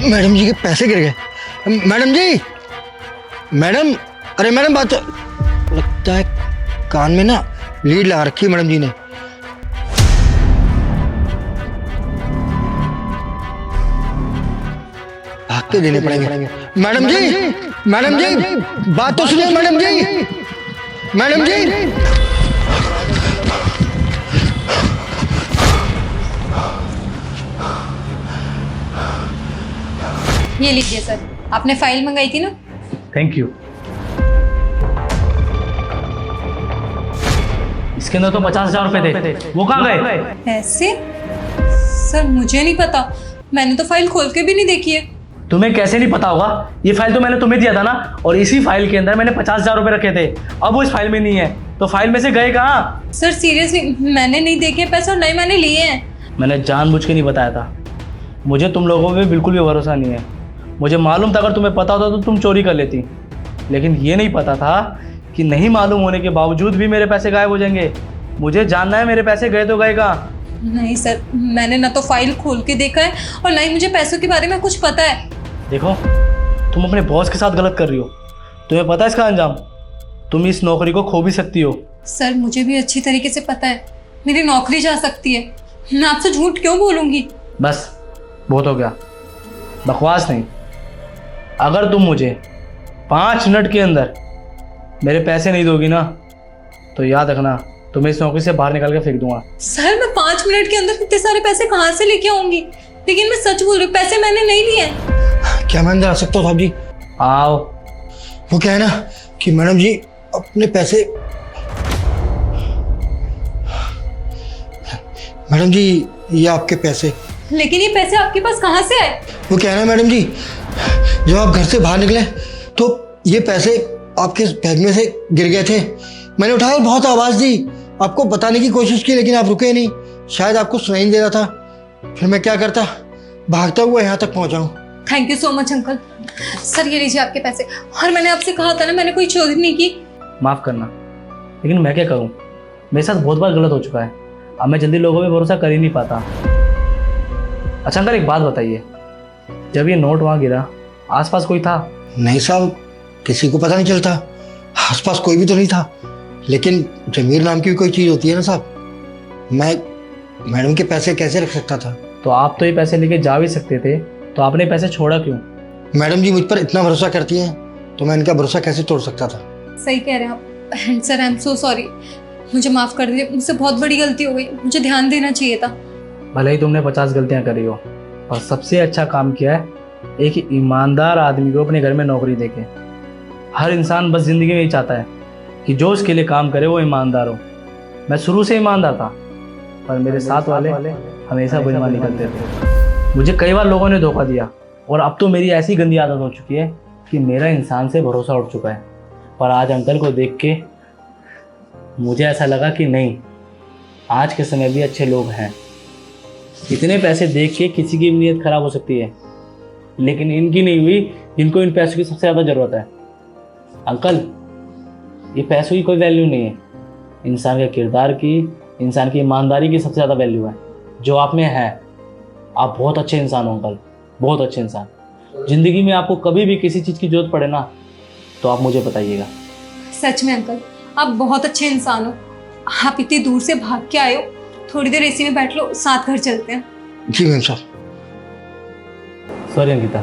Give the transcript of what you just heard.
Madam जी के पैसे गिर गए। मैडम जी, मैडम, अरे मैडम बात तो लगता है कान में ना लीड लगा रखी है मैडम जी ने। भाग के देने पड़ेंगे। मैडम जी, मैडम जी, बात तो सुनिए मैडम जी, मैडम जी। ये लीजिए सर, आपने फाइल मंगाई थी ना। Thank you. इसके अंदर तो 50,000 रुपए थे, वो कहाँ गए? पैसे? सर मुझे नहीं पता, मैंने तो फाइल खोल के भी नहीं देखी है। तुम्हें कैसे नहीं पता होगा? ये फाइल तो मैंने तुम्हें दिया था ना, और इसी फाइल के अंदर मैंने 50,000 रुपए रखे थे। अब वो इस फाइल में नहीं है, तो फाइल में से गए कहाँ? सर सीरियसली मैंने नहीं देखे पैसे, और नहीं मैंने लिए हैं। मैंने जानबूझ के नहीं बताया था। मुझे तुम लोगों पे बिल्कुल भी भरोसा नहीं है। मुझे मालूम था अगर तुम्हें पता होता तो तुम चोरी कर लेती, लेकिन ये नहीं पता था कि नहीं मालूम होने के बावजूद भी मेरे पैसे गायब हो जाएंगे। मुझे जानना है मेरे पैसे गए तो गए कहाँ। नहीं सर, मैंने ना तो फाइल खोल के देखा है और ना ही मुझे पैसों के बारे में कुछ पता है। देखो, तुम अपने बॉस के साथ गलत कर रही हो। तुम्हें पता है इसका अंजाम? तुम इस नौकरी को खो भी सकती हो। सर मुझे भी अच्छी तरीके से पता है, मेरी नौकरी जा सकती है। मैं आपसे झूठ क्यों बोलूँगी? बस बहुत हो गया, बकवास नहीं। अगर तुम मुझे 5 मिनट के अंदर मेरे पैसे नहीं दोगी ना, तो याद रखना तुम्हें इस नौकरी से बाहर निकाल के फेंक दूंगा। सर मैं 5 मिनट के अंदर इतने सारे पैसे कहाँ से लेके आऊंगी? लेकिन मैं सच बोल रही हूँ, पैसे मैंने नहीं लिए। क्या मैं अंदर आ सकता हूँ साहब जी? आओ। वो क्या है ना कि मैडम जी अपने पैसे, मैडम जी ये आपके पैसे। लेकिन ये पैसे आपके पास कहाँ से आए? वो क्या है ना मैडम जी, जब आप घर से बाहर निकले तो ये पैसे आपके बैग में से गिर गए थे। मैंने उठाया, बहुत आवाज़ दी, आपको बताने की कोशिश की, लेकिन आप रुके नहीं। शायद आपको सुनाई नहीं दे रहा था। फिर मैं क्या करता, भागता हुआ यहाँ तक पहुँचा हूँ। Thank you so much uncle. Sir ये लीजिए आपके पैसे। और मैंने आपसे कहा था ना, मैंने कोई चोरी नहीं की। माफ़ करना, लेकिन मैं क्या करूँ, मेरे साथ बहुत बार गलत हो चुका है। अब मैं जल्दी लोगों पे भरोसा कर ही नहीं पाता। अच्छा अंकल, एक बात बताइए, जब ये नोट वहाँ गिरा आसपास कोई था? नहीं साहब, किसी को पता नहीं चलता, आसपास कोई भी तो नहीं था। लेकिन जमीर नाम की भी कोई चीज़ होती है ना साहब, मैं मैडम के पैसे कैसे रख सकता था? तो आप तो ये पैसे लेके जा भी सकते थे, तो आपने पैसे छोड़ा क्यों? मैडम जी मुझ पर इतना भरोसा करती हैं, तो मैं इनका भरोसा कैसे तोड़ सकता था? सही कह रहे हैं आप। And sir I am so sorry, मुझे माफ़ कर दीजिए, मुझसे बहुत बड़ी गलती हो गई, मुझे ध्यान देना चाहिए था। भले ही तुमने 50 गलतियाँ करी हो, और सबसे अच्छा काम किया है एक ईमानदार आदमी को अपने घर में नौकरी देके। हर इंसान बस ज़िंदगी में ही चाहता है कि जो उसके लिए काम करे वो ईमानदार हो। मैं शुरू से ईमानदार था, पर मेरे साथ वाले हमेशा बेईमानी करते थे। मुझे कई बार लोगों ने धोखा दिया, और अब तो मेरी ऐसी गंदी आदत हो चुकी है कि मेरा इंसान से भरोसा उठ चुका है। पर आज अंकल को देख के मुझे ऐसा लगा कि नहीं, आज के समय भी अच्छे लोग हैं। इतने पैसे देख के किसी की नीयत खराब हो सकती है, लेकिन इनकी नहीं हुई, जिनको इन पैसों की सबसे ज़्यादा ज़रूरत है। अंकल, ये पैसों की कोई वैल्यू नहीं है, इंसान के किरदार की, इंसान की ईमानदारी की सबसे ज़्यादा वैल्यू है, जो आप में है। आप बहुत अच्छे इंसान हो अंकल, बहुत अच्छे इंसान। ज़िंदगी में आपको कभी भी किसी चीज़ की ज़रूरत पड़े ना, तो आप मुझे बताइएगा। सच में अंकल, आप बहुत अच्छे इंसान हो। आप इतनी दूर से भाग के आए हो, थोड़ी देर एसी में बैठ लो, साथ घर चलते हैं। जी मैम साहब। सॉरी अंकिता।